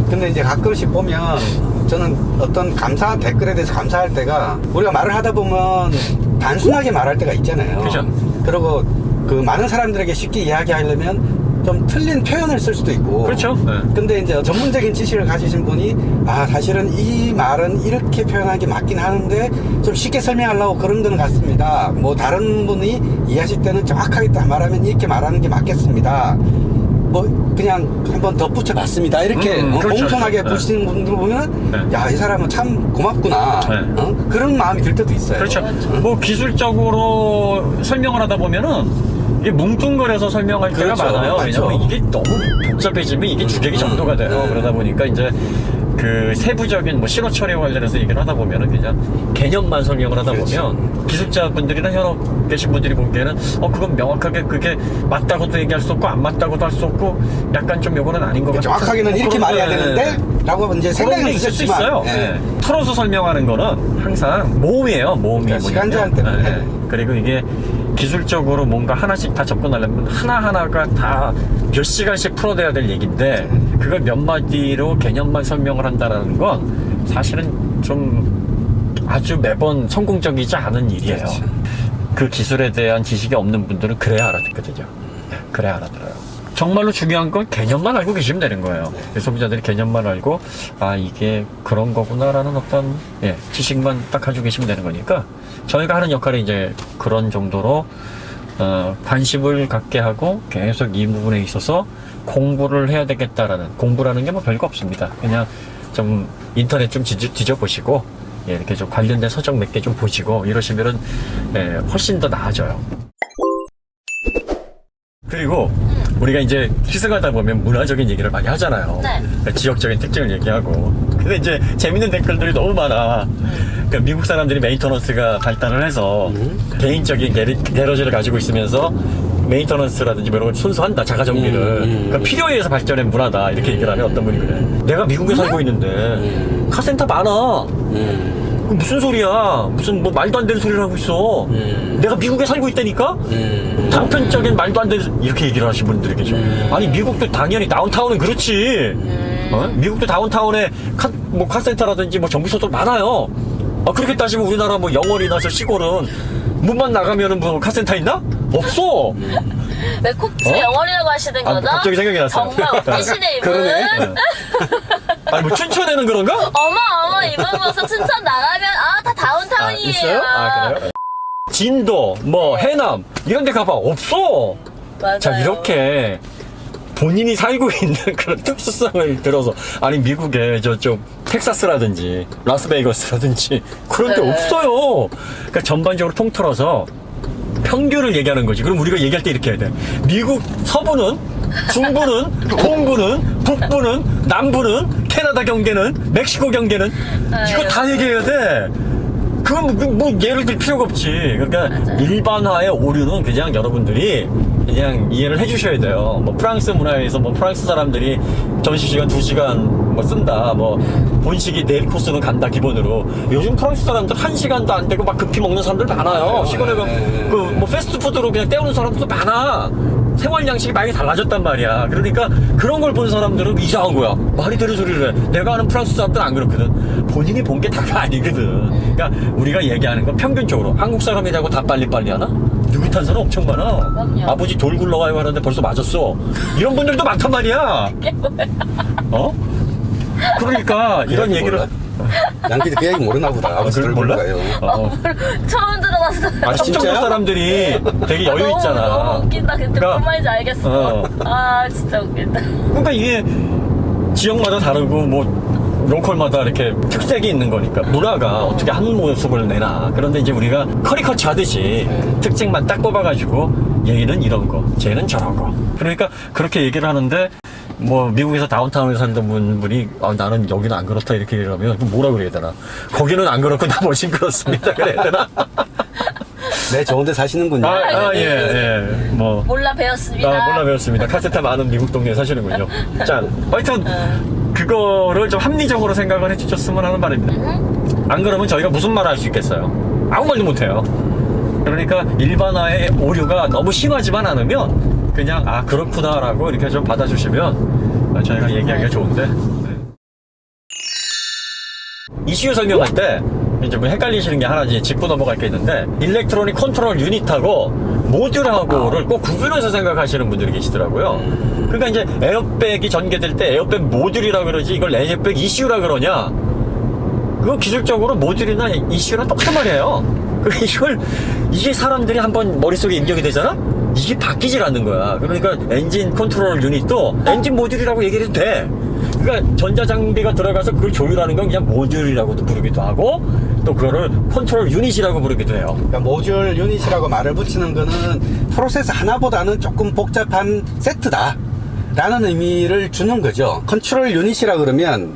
근데 이제 가끔씩 보면 저는 어떤 감사 댓글에 대해서 감사할 때가 우리가 말을 하다 보면 단순하게 말할 때가 있잖아요. 그죠. 그리고 그 많은 사람들에게 쉽게 이야기하려면 좀 틀린 표현을 쓸 수도 있고. 그렇죠. 네. 근데 이제 전문적인 지식을 가지신 분이 사실은 이 말은 이렇게 표현하는 게 맞긴 하는데 좀 쉽게 설명하려고 그런 거는 같습니다. 뭐 다른 분이 이해하실 때는 정확하게 딱 말하면 이렇게 말하는 게 맞겠습니다. 뭐 그냥 한번 덧붙여 봤습니다. 이렇게 그렇죠. 공손하게 네. 보시는 분들 보면 네. 야, 이 사람은 참 고맙구나. 네. 그런 마음이 들 때도 있어요. 그렇죠. 뭐 기술적으로 설명을 하다 보면은 이게 뭉뚱그려서 설명할 때가 그렇죠. 많아요. 맞죠. 왜냐면 이게 너무 복잡해지면 이게 주객이 정도가 돼요. 그러다 보니까 이제 그 세부적인 뭐 신호 처리와 관련해서 얘기를 하다 보면은 그냥 개념만 설명을 하다 보면 기술자분들이나 현업 계신 분들이 보기에는 그건 명확하게 그게 맞다고도 얘기할 수 없고 안 맞다고도 할 수 없고 약간 좀 요거는 아닌 것 같아요. 정확하게는 이렇게 말해야 되는데 라고 이제 생각은 있을 수 있었지만 있어요. 네. 털어서 설명하는 거는 항상 모험이에요. 모험이 그러니까 시간 제한 뭐냐면, 때문에. 그리고 이게 기술적으로 뭔가 하나씩 다 접근하려면 하나하나가 다 몇 시간씩 풀어내야 될 얘기인데 그걸 몇 마디로 개념만 설명을 한다는 건 사실은 좀 아주 매번 성공적이지 않은 일이에요. 그렇죠. 그 기술에 대한 지식이 없는 분들은 그래야 알아듣거든요. 그래야 알아들어요. 정말로 중요한 건 개념만 알고 계시면 되는 거예요. 소비자들이 개념만 알고 이게 그런 거구나라는 어떤 지식만 딱 가지고 계시면 되는 거니까 저희가 하는 역할이 이제 그런 정도로 관심을 갖게 하고 계속 이 부분에 있어서 공부를 해야 되겠다라는, 공부라는 게 뭐 별거 없습니다. 그냥 좀 인터넷 좀 뒤져보시고 이렇게 좀 관련된 서적 몇 개 좀 보시고 이러시면은 훨씬 더 나아져요. 그리고 우리가 이제 희생하다 보면 문화적인 얘기를 많이 하잖아요. 네. 지역적인 특징을 얘기하고. 근데 이제 재밌는 댓글들이 너무 많아. 그러니까 미국 사람들이 메인터넌스가 발달을 해서 개인적인 게러지를 가지고 있으면서 메인터넌스라든지 뭐 이런 걸 순수한다, 자가정비를. 그러니까 필요에 의해서 발전한 문화다. 이렇게 얘기를 하면 어떤 분이 그래. 내가 미국에 살고 있는데 카센터 많아. 그 무슨 소리야? 무슨 뭐 말도 안 되는 소리를 하고 있어. 내가 미국에 살고 있다니까? 단편적인 말도 안 되는 이렇게 얘기를 하시는 분들이 계셔. 아니 미국도 당연히 다운타운은 그렇지. 미국도 다운타운에 뭐 카센터라든지 뭐 정비소도 많아요. 그렇게 따지면 우리나라 뭐 영월이나 저 시골은 문만 나가면은 뭐 카센터 있나? 없어. 왜 콕 집에 영월이라고 하시는 거죠? 갑자기 생각이 났어요. 정말 웃기시네 이분. 그러네. 아니 뭐 춘천에는 그런가? 어머 이분 벌써 춘천 나가면 다 다운타운이에요. 있어요? 그래요? 진도, 뭐 해남 이런 데 가봐. 없어. 맞아요. 자, 이렇게 본인이 살고 있는 그런 특수성을 들어서, 아니 미국에 저쪽 텍사스라든지 라스베이거스라든지 그런 데 네. 없어요. 그러니까 전반적으로 통틀어서 평균을 얘기하는 거지. 그럼 우리가 얘기할 때 이렇게 해야 돼. 미국 서부는, 중부는, 동부는, 북부는, 남부는, 캐나다 경계는, 멕시코 경계는 이거 다 얘기해야 돼. 그건 뭐 예를 들 필요가 없지. 그러니까 맞아요. 일반화의 오류는 그냥 여러분들이 그냥 이해를 해주셔야 돼요. 뭐 프랑스 문화에서 뭐 프랑스 사람들이 점심시간 2시간 뭐 쓴다. 뭐 본식이 4코스는 간다 기본으로. 요즘 프랑스 사람들 1시간도 안 되고 막 급히 먹는 사람들 많아요. 시골에 가면 그 뭐 패스트푸드로 그냥 때우는 사람들도 많아. 생활 양식이 많이 달라졌단 말이야. 그러니까 그런 걸 본 사람들은 이상한 거야. 말이 되는 소리를 해. 내가 아는 프랑스 사람들은 안 그렇거든. 본인이 본 게 다가 아니거든. 그러니까 우리가 얘기하는 건 평균적으로 한국 사람이라고 다 빨리빨리 하나? 누구 탄소는 엄청 많아. 그럼요. 아버지 돌 굴러가요 하는데 벌써 맞았어. 이런 분들도 많단 말이야. 그러니까 이런 얘기를 양키도 그 얘기 모르나 보다. 아버지 그걸 몰라? 가요. 처음 들어봤어요. 충청도 진짜요? 사람들이 되게 여유 있잖아. 너무 웃긴다. 근데 그러니까, 뭔 말인지 알겠어. 어. 진짜 웃긴다. 그러니까 이게 지역마다 다르고 뭐 로컬마다 이렇게 특색이 있는 거니까 문화가 어떻게 한 모습을 내나. 그런데 이제 우리가 커리커처 하듯이 특징만 딱 뽑아가지고 얘는 이런 거, 쟤는 저런 거. 그러니까 그렇게 얘기를 하는데 뭐 미국에서 다운타운에 사는 분이 나는 여기는 안 그렇다 이렇게 얘기를 하면 그럼 뭐라 그래야 되나. 거기는 안 그렇고 나머진 그렇습니다 그래야 되나. 네, 좋은데 사시는군요. 예. 뭐 몰라 배웠습니다. 몰라 배웠습니다. 카세타 많은 미국 동네에 사시는군요. 자, 하여튼 그거를 좀 합리적으로 생각을 해주셨으면 하는 바람입니다. 안 그러면 저희가 무슨 말을 할 수 있겠어요? 아무 말도 못해요. 그러니까 일반화의 오류가 너무 심하지만 않으면 그냥 그렇구나라고 이렇게 좀 받아주시면 저희가 얘기하기가 좋은데 ECU 설명할 때 이제 뭐 헷갈리시는 게 하나 이제 짚고 넘어갈 게 있는데 일렉트로닉 컨트롤 유닛하고 모듈하고를 꼭 구분해서 생각하시는 분들이 계시더라고요. 그러니까 이제 에어백이 전개될 때 에어백 모듈이라 그러지 이걸 에어백 ECU라 그러냐? 그거 기술적으로 모듈이나 ECU랑 똑같은 말이에요. 이게 사람들이 한번 머릿속에 입력이 되잖아? 이게 바뀌질 않는 거야. 그러니까 엔진 컨트롤 유닛도 엔진 모듈이라고 얘기를 해도 돼. 그러니까 전자장비가 들어가서 그걸 조율하는 건 그냥 모듈이라고도 부르기도 하고 또 그거를 컨트롤 유닛이라고 부르기도 해요. 그러니까 모듈 유닛이라고 말을 붙이는 거는 프로세스 하나보다는 조금 복잡한 세트다 라는 의미를 주는 거죠. 컨트롤 유닛이라 그러면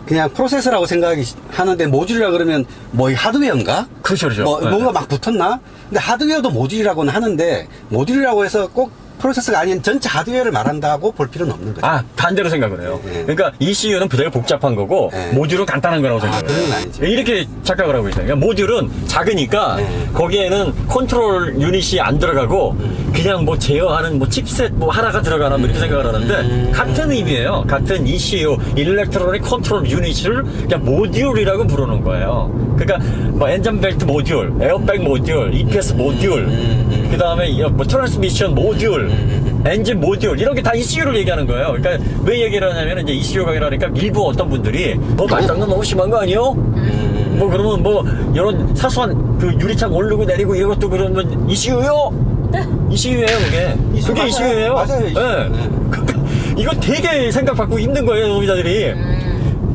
그냥 프로세서라고 생각이 하는데 모듈이라 그러면 뭐 하드웨어인가? 그렇죠, 그렇죠. 뭐 네. 뭔가 막 붙었나? 근데 하드웨어도 모듈이라고는 하는데 모듈이라고 해서 꼭 프로세서가 아닌 전체 하드웨어를 말한다고 볼 필요는 없는 거죠. 아, 반대로 생각을 해요. 네. 그러니까 ECU는 되게 복잡한 거고 네. 모듈은 간단한 거라고 생각을 해요. 그건 아니죠. 이렇게 착각을 하고 있어요. 그러니까 모듈은 작으니까 네. 거기에는 컨트롤 유닛이 안 들어가고 그냥 뭐 제어하는 뭐 칩셋 뭐 하나가 들어가나 뭐 이렇게 생각을 하는데 같은 의미예요. 같은 ECU, 일렉트로닉 컨트롤 유닛을 그냥 모듈이라고 부르는 거예요. 그러니까 뭐 엔진 벨트 모듈, 에어백 모듈, EPS 모듈, 그 다음에 뭐 트랜스미션 모듈, 엔진 모듈 이런 게 다 ECU를 얘기하는 거예요. 그러니까 왜 얘기를 하냐면 이제 ECU가 이러니까 일부 어떤 분들이 뭐 말장난 너무 심한 거 아니요? 뭐 그러면 뭐 이런 사소한 그 유리창 오르고 내리고 이런 것도 그러면 ECU요? ECU예요 그게. ECU 그게 맞아요. ECU예요. 맞아요, ECU. 네. 네. 이거 되게 생각받고 힘든 거예요 소비자들이.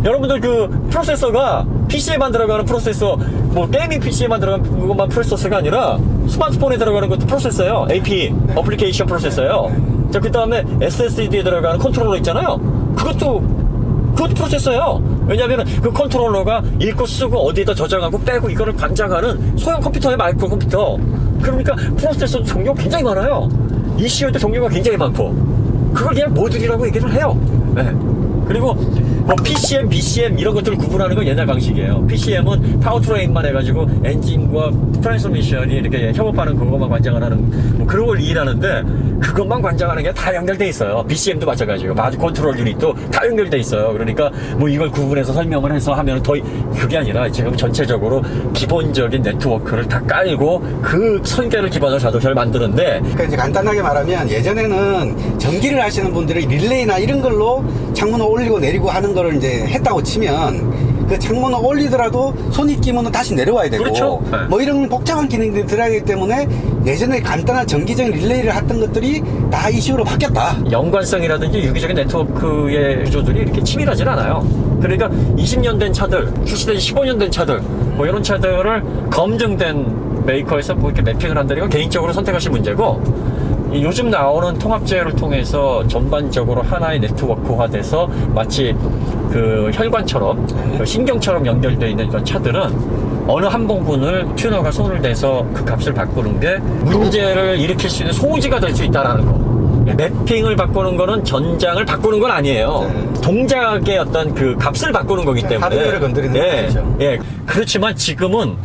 여러분들 그 프로세서가 PC에만 들어가는 프로세서 뭐 게이밍 PC에만 들어가는 것만 프로세서가 아니라 스마트폰에 들어가는 것도 프로세서예요. AP 어플리케이션 프로세서예요. 자, 그 다음에 SSD에 들어가는 컨트롤러 있잖아요. 그것도 프로세서예요. 왜냐하면 그 컨트롤러가 읽고 쓰고 어디에다 저장하고 빼고 이거를 관장하는 소형 컴퓨터의 마이크로 컴퓨터. 그러니까 프로세서 종류가 굉장히 많아요. ECU도 종류가 굉장히 많고 그걸 그냥 모듈이라고 얘기를 해요. 네. 그리고 뭐 PCM, BCM 이런 것들을 구분하는 건 옛날 방식이에요. PCM은 파워트레인만 해가지고 엔진과 트랜스미션이 이렇게 협업하는 그것만 관장을 하는 뭐 그런 걸 이해하는데 그것만 관장하는 게 다 연결돼 있어요. BCM도 마찬가지고 바디 컨트롤 유닛도 다 연결돼 있어요. 그러니까 뭐 이걸 구분해서 설명을 해서 하면 더 그게 아니라 지금 전체적으로 기본적인 네트워크를 다 깔고 그 설계를 기반으로 자동차를 만드는데 그러니까 이제 간단하게 말하면 예전에는 전기를 하시는 분들이 릴레이나 이런 걸로 창문을 올리고 내리고 하는 거를 이제 했다고 치면 그 창문을 올리더라도 손이 끼면 다시 내려와야 되고 그렇죠. 네. 뭐 이런 복잡한 기능들이 들어야 되기 때문에 예전에 간단한 전기적인 릴레이를 했던 것들이 다 ECU로 바뀌었다. 연관성이라든지 유기적인 네트워크의 구조들이 이렇게 치밀하진 않아요. 그러니까 20년 된 차들, 출시된 15년 된 차들, 뭐 이런 차들을 검증된 메이커에서 뭐 이렇게 매핑을 한다는 건 개인적으로 선택하실 문제고, 요즘 나오는 통합제어를 통해서 전반적으로 하나의 네트워크화돼서 마치 그 혈관처럼, 그 신경처럼 연결되어 있는 이런 차들은 어느 한 부분을 튜너가 손을 대서 그 값을 바꾸는 게 문제를 일으킬 수 있는 소지가 될 수 있다는 거. 매핑을 바꾸는 거는 전장을 바꾸는 건 아니에요. 네. 동작의 어떤 그 값을 바꾸는 거기 때문에. 하드웨어를 건드리는 건 아니죠. 예. 그렇지만 지금은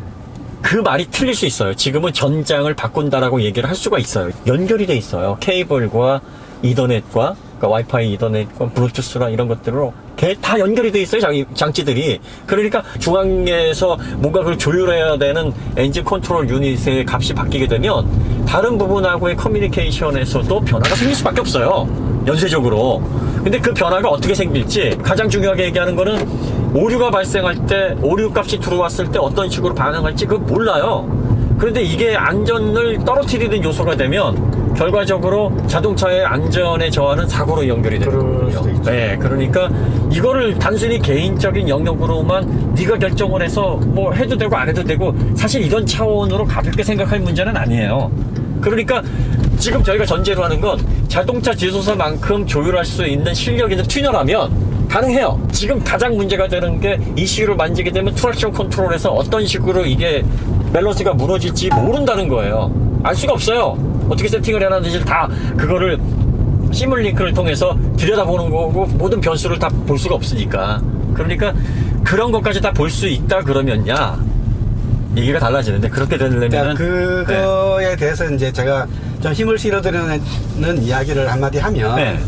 그 말이 틀릴 수 있어요. 지금은 전장을 바꾼다라고 얘기를 할 수가 있어요. 연결이 돼 있어요. 케이블과 이더넷과 그러니까 와이파이, 이더넷과 블루투스랑 이런 것들로 다 연결이 돼 있어요. 장치들이. 그러니까 중앙에서 뭔가 그걸 조율해야 되는 엔진 컨트롤 유닛의 값이 바뀌게 되면 다른 부분하고의 커뮤니케이션에서도 변화가 생길 수밖에 없어요. 연쇄적으로. 근데 그 변화가 어떻게 생길지 가장 중요하게 얘기하는 거는 오류가 발생할 때, 오류 값이 들어왔을 때 어떤 식으로 반응할지 그거 몰라요. 그런데 이게 안전을 떨어뜨리는 요소가 되면 결과적으로 자동차의 안전에 저하는 사고로 연결이 되는 그럴 수도 거거든요. 있죠. 네, 그러니까 이거를 단순히 개인적인 영역으로만 네가 결정을 해서 뭐 해도 되고 안 해도 되고 사실 이런 차원으로 가볍게 생각할 문제는 아니에요. 그러니까 지금 저희가 전제로 하는 건 자동차 제조사만큼 조율할 수 있는 실력 있는 튜너라면 가능해요. 지금 가장 문제가 되는 게 ECU를 만지게 되면 트랙션 컨트롤에서 어떤 식으로 이게 밸런스가 무너질지 모른다는 거예요. 알 수가 없어요. 어떻게 세팅을 해놨는지 다 그거를 시뮬링크를 통해서 들여다보는 거고 모든 변수를 다 볼 수가 없으니까. 그러니까 그런 것까지 다 볼 수 있다 그러면야 얘기가 달라지는데 그렇게 되려면은 자, 그거에 대해서 이제 제가 좀 힘을 실어드리는 이야기를 한마디 하면 네.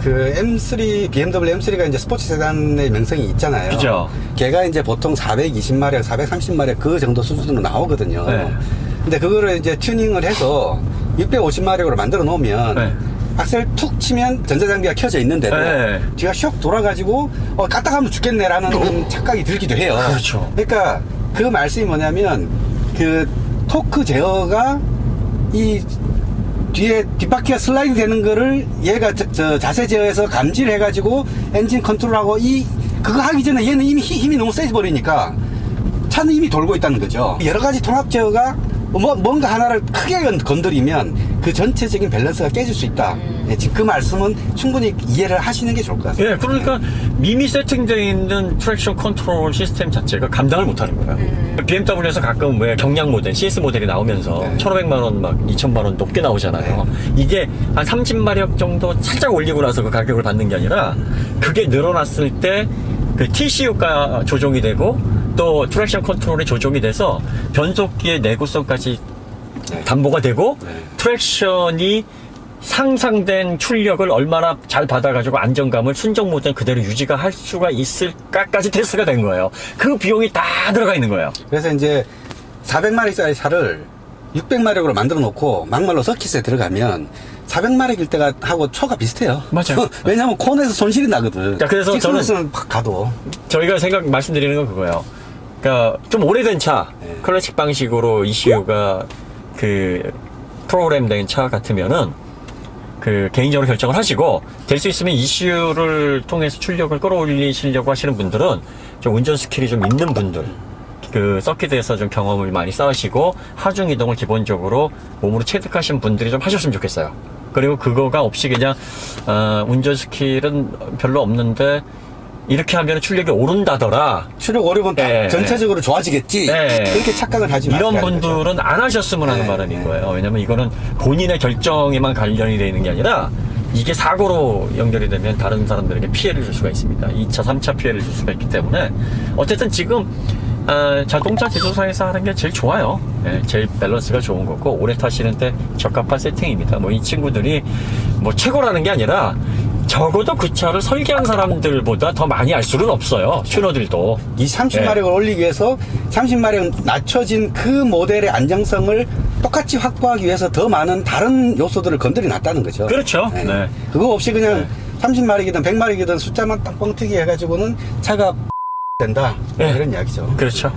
그 M3, BMW M3가 이제 스포츠 세단의 명성이 있잖아요. 그죠. 걔가 이제 보통 420마력, 430마력 그 정도 수준으로 나오거든요. 네. 근데 그거를 이제 튜닝을 해서 650마력으로 만들어 놓으면 네. 악셀 툭 치면 전자장비가 켜져 있는데도 네. 뒤가 슉 돌아가지고 까딱하면 죽겠네라는 착각이 들기도 해요. 그렇죠. 그러니까 그 말씀이 뭐냐면 그 토크 제어가 이 뒤에 뒷바퀴가 슬라이드 되는 거를 얘가 자세 제어해서 감지를 해가지고 엔진 컨트롤하고 그거 하기 전에 얘는 이미 힘이 너무 세져 버리니까 차는 이미 돌고 있다는 거죠. 여러 가지 통합 제어가 뭔가 하나를 크게 건드리면 그 전체적인 밸런스가 깨질 수 있다. 예, 지금 그 말씀은 충분히 이해를 하시는 게 좋을 것 같습니다. 예, 그러니까 이미 세팅되어 있는 트랙션 컨트롤 시스템 자체가 감당을 못하는 거예요. BMW에서 가끔 왜 경량 모델, CS 모델이 나오면서 네. 1,500만 원, 막 2,000만 원 높게 나오잖아요. 이게 한 30마력 정도 살짝 올리고 나서 그 가격을 받는 게 아니라 그게 늘어났을 때 그 TCU가 조정이 되고 또 트랙션 컨트롤이 조정이 돼서 변속기의 내구성까지 네. 담보가 되고 네. 트랙션이 상상된 출력을 얼마나 잘 받아가지고 안정감을 순정 모드 그대로 유지가 할 수가 있을까까지 테스트가 된 거예요. 그 비용이 다 들어가 있는 거예요. 그래서 이제 400마력짜리 차를 600마력으로 만들어 놓고 막말로 서킷에 들어가면 400마력일 때가 하고 초가 비슷해요. 맞아요. 왜냐하면 코너에서 손실이 나거든. 자, 그래서 직선에서는 팍 가도. 저희가 말씀드리는 건 그거예요. 그러니까 좀 오래된 차, 네. 클래식 방식으로 ECU가 그 프로그램된 차 같으면은 그 개인적으로 결정을 하시고 될 수 있으면 ECU를 통해서 출력을 끌어올리시려고 하시는 분들은 좀 운전 스킬이 좀 있는 분들, 그 서킷에서 좀 경험을 많이 쌓으시고 하중 이동을 기본적으로 몸으로 체득하신 분들이 좀 하셨으면 좋겠어요. 그리고 그거가 없이 그냥 운전 스킬은 별로 없는데 이렇게 하면 출력이 오른다더라. 출력 오르면 네, 전체적으로 좋아지겠지. 네. 그렇게 착각을 하지 마세요. 이런 분들은 안 하셨으면 하는 네, 바람인 네. 거예요. 왜냐면 이거는 본인의 결정에만 관련이 되어 있는 게 아니라 이게 사고로 연결이 되면 다른 사람들에게 피해를 줄 수가 있습니다. 2차, 3차 피해를 줄 수가 있기 때문에 어쨌든 지금 자동차 제조사에서 하는 게 제일 좋아요. 예, 제일 밸런스가 좋은 거고 오래 타시는데 적합한 세팅입니다. 뭐 이 친구들이 뭐 최고라는 게 아니라 적어도 그 차를 설계한 사람들보다 더 많이 알 수는 없어요. 튜너들도. 이 30마력을 올리기 위해서 30마력 낮춰진 그 모델의 안정성을 똑같이 확보하기 위해서 더 많은 다른 요소들을 건드려 놨다는 거죠. 그렇죠. 네. 그거 없이 그냥 네. 30마력이든 100마력이든 숫자만 딱 뻥튀기 해가지고는 차가 된다. 네. 이런 이야기죠. 그렇죠.